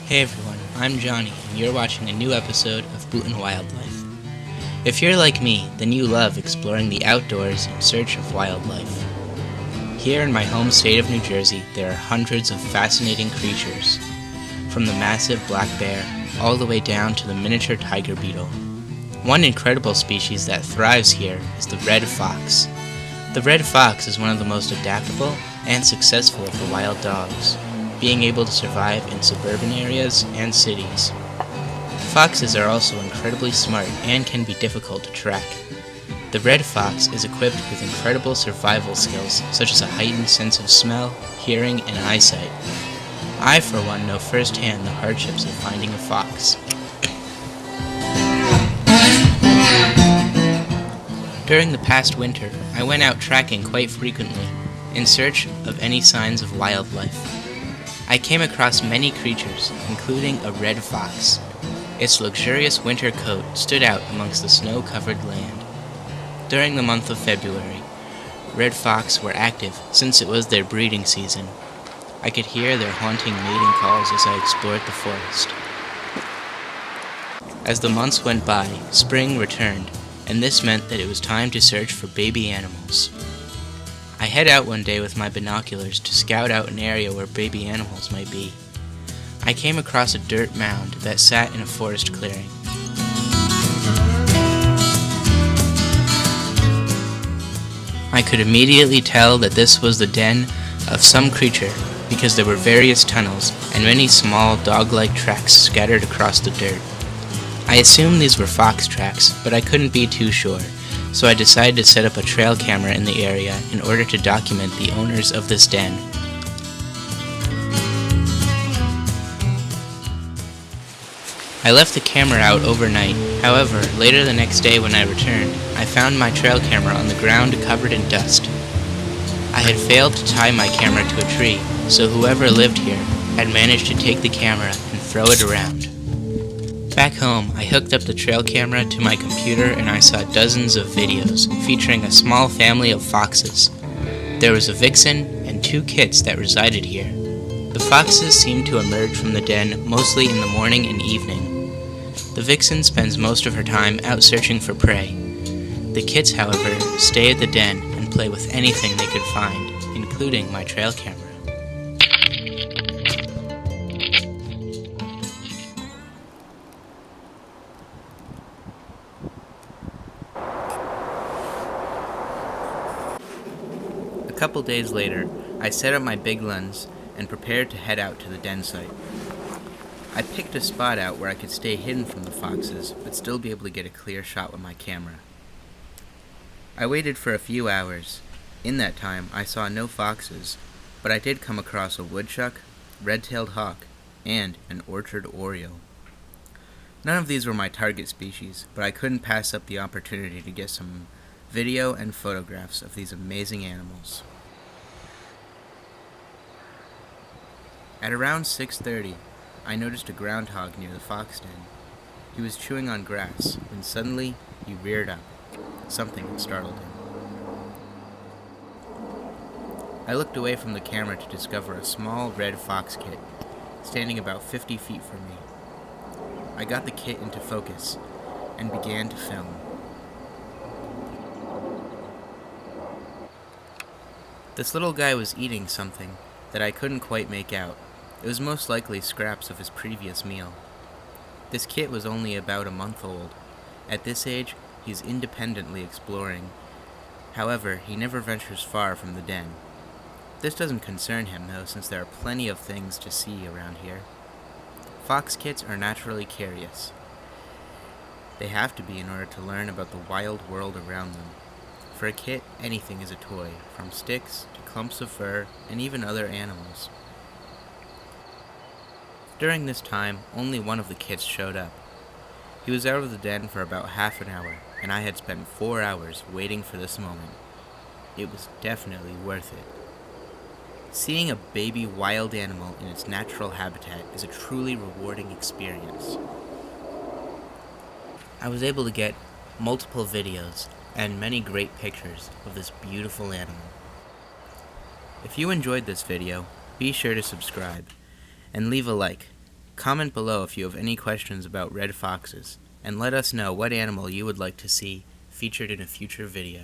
Hey everyone, I'm Johnny, and you're watching a new episode of Bootin' Wildlife. If you're like me, then you love exploring the outdoors in search of wildlife. Here in my home state of New Jersey, there are hundreds of fascinating creatures, from the massive black bear all the way down to the miniature tiger beetle. One incredible species that thrives here is the red fox. The red fox is one of the most adaptable and successful of the wild dogs, being able to survive in suburban areas and cities. Foxes are also incredibly smart and can be difficult to track. The red fox is equipped with incredible survival skills such as a heightened sense of smell, hearing, and eyesight. I, for one, know firsthand the hardships of finding a fox. During the past winter, I went out tracking quite frequently, in search of any signs of wildlife. I came across many creatures, including a red fox. Its luxurious winter coat stood out amongst the snow-covered land. During the month of February, red fox were active since it was their breeding season. I could hear their haunting mating calls as I explored the forest. As the months went by, spring returned, and this meant that it was time to search for baby animals. I head out one day with my binoculars to scout out an area where baby animals might be. I came across a dirt mound that sat in a forest clearing. I could immediately tell that this was the den of some creature because there were various tunnels and many small dog-like tracks scattered across the dirt. I assumed these were fox tracks, but I couldn't be too sure, so I decided to set up a trail camera in the area in order to document the owners of this den. I left the camera out overnight. However, later the next day when I returned, I found my trail camera on the ground covered in dust. I had failed to tie my camera to a tree, so whoever lived here had managed to take the camera and throw it around. Back home, I hooked up the trail camera to my computer and I saw dozens of videos featuring a small family of foxes. There was a vixen and 2 kits that resided here. The foxes seemed to emerge from the den mostly in the morning and evening. The vixen spends most of her time out searching for prey. The kits, however, stay at the den and play with anything they could find, including my trail camera. A couple days later, I set up my big lens and prepared to head out to the den site. I picked a spot out where I could stay hidden from the foxes, but still be able to get a clear shot with my camera. I waited for a few hours. In that time, I saw no foxes, but I did come across a woodchuck, red-tailed hawk, and an orchard oriole. None of these were my target species, but I couldn't pass up the opportunity to get some video and photographs of these amazing animals. At around 6:30, I noticed a groundhog near the fox den. He was chewing on grass when suddenly he reared up. Something had startled him. I looked away from the camera to discover a small red fox kit standing about 50 feet from me. I got the kit into focus and began to film. This little guy was eating something that I couldn't quite make out. It was most likely scraps of his previous meal. This kit was only about a month old. At this age, he is independently exploring. However, he never ventures far from the den. This doesn't concern him, though, since there are plenty of things to see around here. Fox kits are naturally curious. They have to be in order to learn about the wild world around them. For a kit, anything is a toy, from sticks to clumps of fur and even other animals. During this time, only one of the kits showed up. He was out of the den for about half an hour, and I had spent 4 hours waiting for this moment. It was definitely worth it. Seeing a baby wild animal in its natural habitat is a truly rewarding experience. I was able to get multiple videos and many great pictures of this beautiful animal. If you enjoyed this video, be sure to subscribe and leave a like. Comment below if you have any questions about red foxes, and let us know what animal you would like to see featured in a future video.